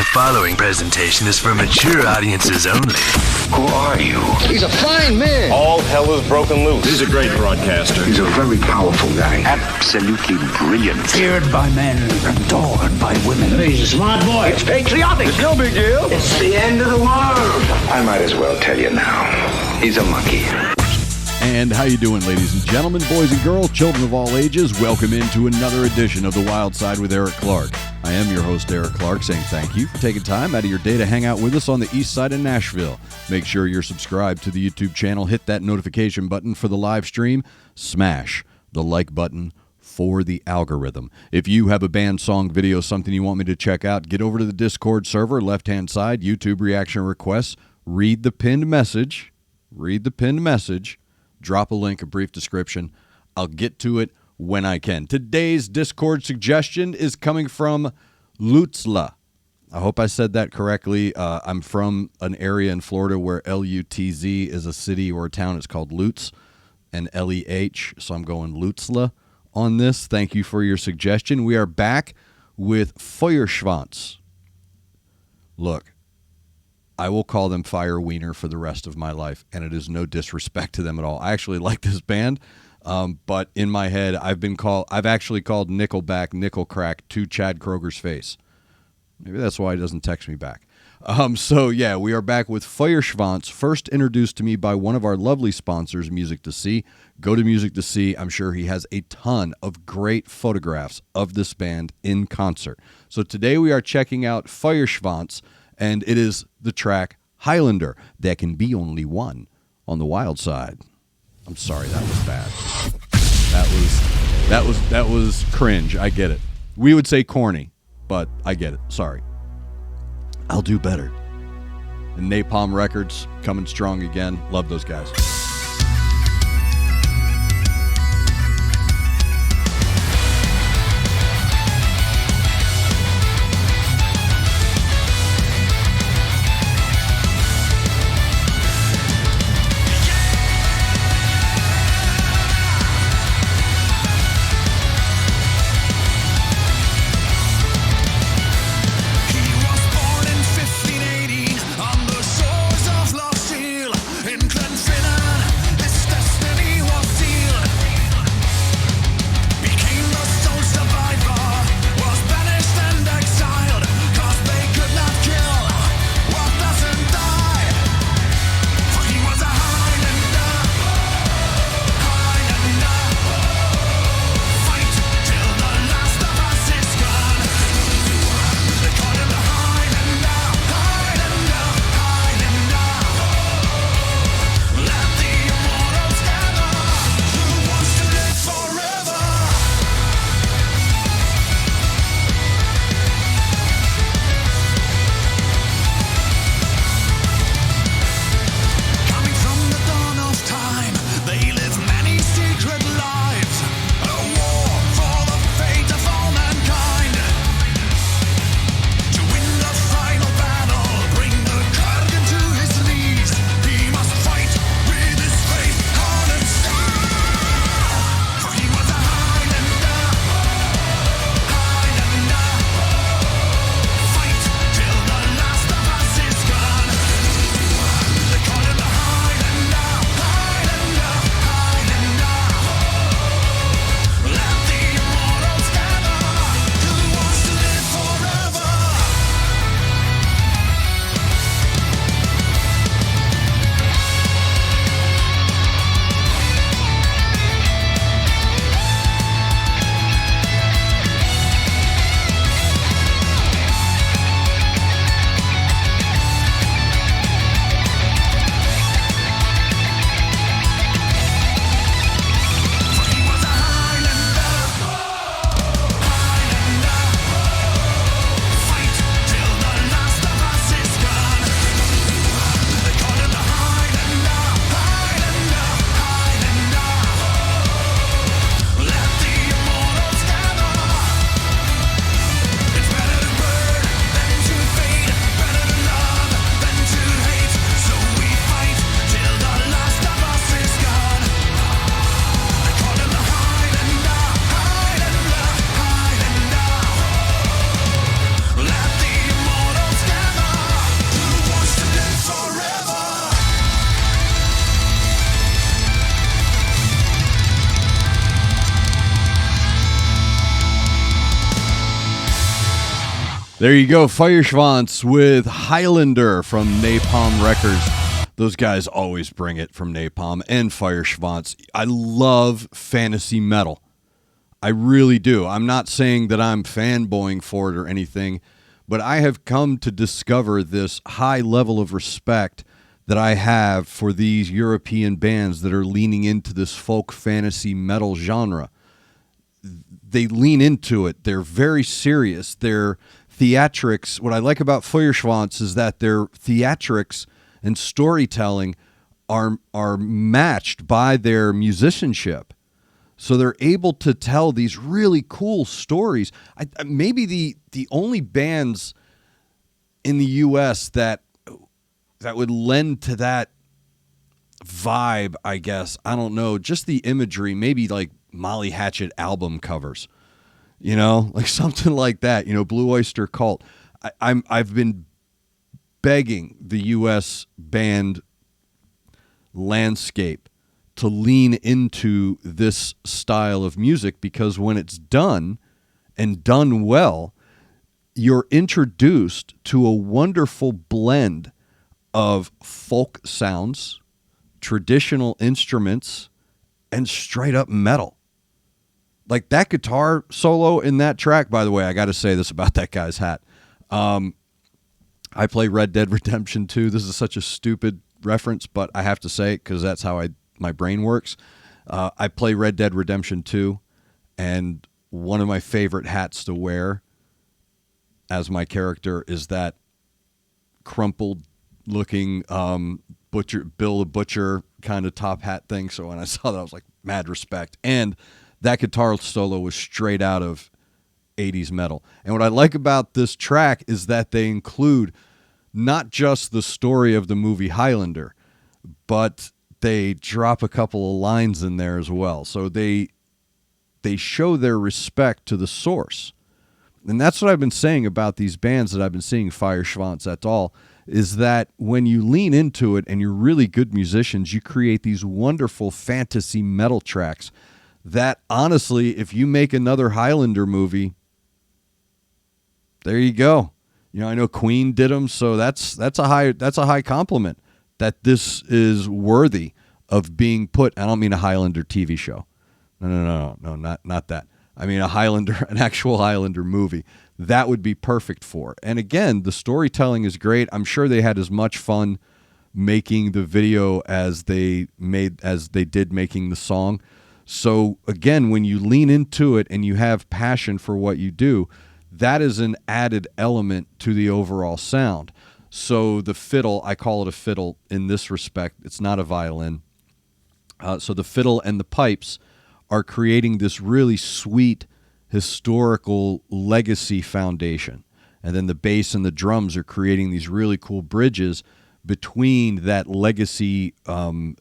The following presentation is for mature audiences only. Who are you? He's a fine man. All hell is broken loose. He's a great broadcaster. He's a very powerful guy. Absolutely brilliant. Feared by men, adored by women. He's a smart boy. It's patriotic. It's no big deal. It's the end of the world. I might as well tell you now. He's a monkey. And how you doing, ladies and gentlemen, boys and girls, children of all ages? Welcome into another edition of The Wild Side with Eric Clark. I am your host, Eric Clark, saying thank you for taking time out of your day to hang out with us on the east side of Nashville. Make sure you're subscribed to the YouTube channel. Hit that notification button for the live stream. Smash the like button for the algorithm. If you have a band, song, video, something you want me to check out, get over to the Discord server, left-hand side, YouTube reaction requests. Read the pinned message. Drop a link, a brief description. I'll get to it when I can. Today's Discord suggestion is coming from Lutzla. I hope I said that correctly. I'm from an area in Florida where L-U-T-Z is a city or a town. It's called Lutz and L-E-H. So I'm going Lutzla on this. Thank you for your suggestion. We are back with Feuerschwanz. Look, I will call them Fire Wiener for the rest of my life, and it is no disrespect to them at all. I actually like this band, but in my head, I've actually called Nickelback Nickel Crack to Chad Kroger's face. Maybe that's why he doesn't text me back. So yeah, we are back with Feuerschwanz, first introduced to me by one of our lovely sponsors, Music to See. Go to Music to See. I'm sure he has a ton of great photographs of this band in concert. So today we are checking out Feuerschwanz, and it is the track Highlander. There can be only one on the Wild Side. I'm sorry, that was bad. That was cringe. I get it. We would say corny, but I get it. Sorry. I'll do better. And Napalm Records coming strong again. Love those guys. On the shores of Lost Hill in Glenfinnan. There you go, Feuerschwanz with Highlander from Napalm Records. Those guys always bring it from Napalm and Feuerschwanz. I love fantasy metal. I really do. I'm not saying that I'm fanboying for it or anything, but I have come to discover this high level of respect that I have for these European bands that are leaning into this folk fantasy metal genre. They lean into it. They're very serious. Their theatrics, what I like about Feuerschwanz is that their theatrics and storytelling are matched by their musicianship. So they're able to tell these really cool stories. Maybe the only bands in the U.S. that would lend to that vibe, I guess, I don't know, just the imagery, maybe like Molly Hatchet album covers, like something like that, Blue Oyster Cult. I've been begging the U.S. band landscape to lean into this style of music, because when it's done and done well, you're introduced to a wonderful blend of folk sounds, traditional instruments, and straight up metal. Like that guitar solo in that track, by the way, I got to say this about that guy's hat. I play Red Dead Redemption 2. This is such a stupid reference, but I have to say it because that's how my brain works. I play Red Dead Redemption 2, and one of my favorite hats to wear as my character is that crumpled looking Bill the Butcher kind of top hat thing. So when I saw that, I was like, mad respect. And that guitar solo was straight out of 80s metal. And what I like about this track is that they include not just the story of the movie Highlander, but they drop a couple of lines in there as well. So they show their respect to the source. And that's what I've been saying about these bands that I've been seeing, Feuerschwanz et al., is that when you lean into it and you're really good musicians, you create these wonderful fantasy metal tracks that, honestly, if you make another Highlander movie, there you go. I know Queen did them, so that's a high compliment that this is worthy of being put. I don't mean a Highlander TV show. No, not that. I mean an actual Highlander movie. That would be perfect for. And again, the storytelling is great. I'm sure they had as much fun making the video as they did making the song. So again, when you lean into it and you have passion for what you do, that is an added element to the overall sound. So the fiddle, I call it a fiddle in this respect. It's not a violin. So the fiddle and the pipes are creating this really sweet historical legacy foundation. And then the bass and the drums are creating these really cool bridges between that legacy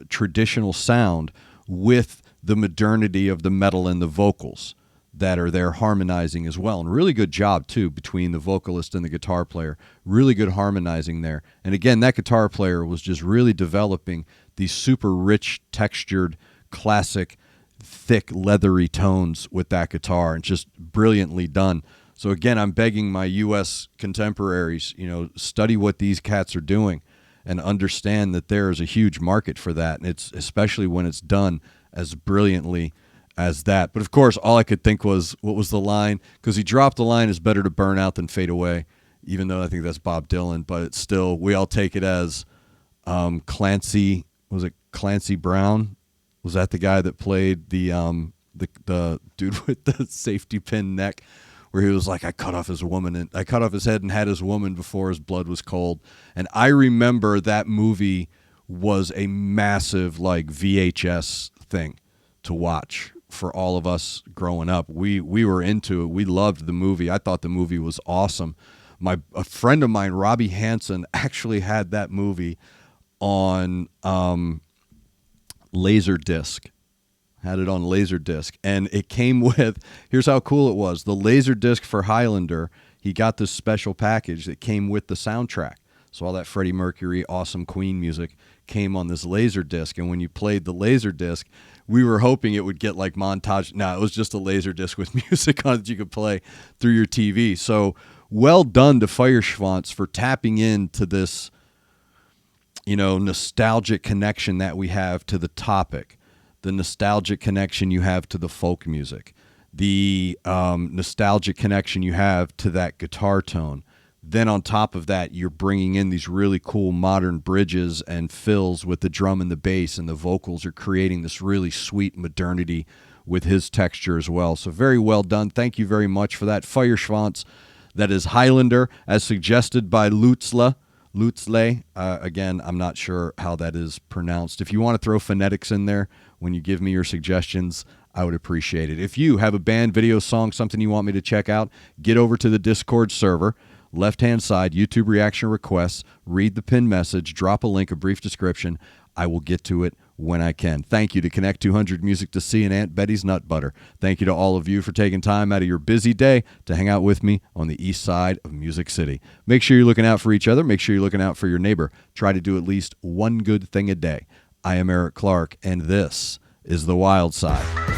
traditional sound with the modernity of the metal and the vocals that are there harmonizing as well. And really good job, too, between the vocalist and the guitar player. Really good harmonizing there. And again, that guitar player was just really developing these super rich, textured, classic, thick, leathery tones with that guitar, and just brilliantly done. So again, I'm begging my U.S. contemporaries, study what these cats are doing and understand that there is a huge market for that. And it's especially when it's done as brilliantly as that. But of course, all I could think was, what was the line? Because he dropped the line, "Is better to burn out than fade away," even though I think that's Bob Dylan, but it's still, we all take it as Clancy Brown? Was that the guy that played the dude with the safety pin neck, where he was like, I cut off his head and had his woman before his blood was cold. And I remember that movie was a massive VHS thing to watch for all of us growing up. We were into it. We loved the movie. I thought the movie was awesome. A friend of mine, Robbie Hansen, actually had that movie on Laserdisc. Had it on Laserdisc, and it came with, here's how cool it was. The Laserdisc for Highlander, he got this special package that came with the soundtrack. So all that Freddie Mercury, awesome Queen music came on this Laserdisc, and when you played the Laserdisc, we were hoping it would get montage. No, it was just a Laserdisc with music on it you could play through your TV. So well done to Feuerschwanz for tapping into this, nostalgic connection that we have to the topic, the nostalgic connection you have to the folk music, the nostalgic connection you have to that guitar tone. Then on top of that, you're bringing in these really cool modern bridges and fills with the drum and the bass, and the vocals are creating this really sweet modernity with his texture as well. So very well done. Thank you very much for that. Feuerschwanz, that is Highlander, as suggested by Lutzle. Again, I'm not sure how that is pronounced. If you want to throw phonetics in there when you give me your suggestions, I would appreciate it. If you have a band, video, song, something you want me to check out, get over to the Discord server. Left-hand side, YouTube reaction requests, read the pinned message, drop a link, a brief description. I will get to it when I can. Thank you to Connect 200 Music to C and Aunt Betty's Nut Butter. Thank you to all of you for taking time out of your busy day to hang out with me on the east side of Music City. Make sure you're looking out for each other. Make sure you're looking out for your neighbor. Try to do at least one good thing a day. I am Eric Clark, and this is The Wyldeside.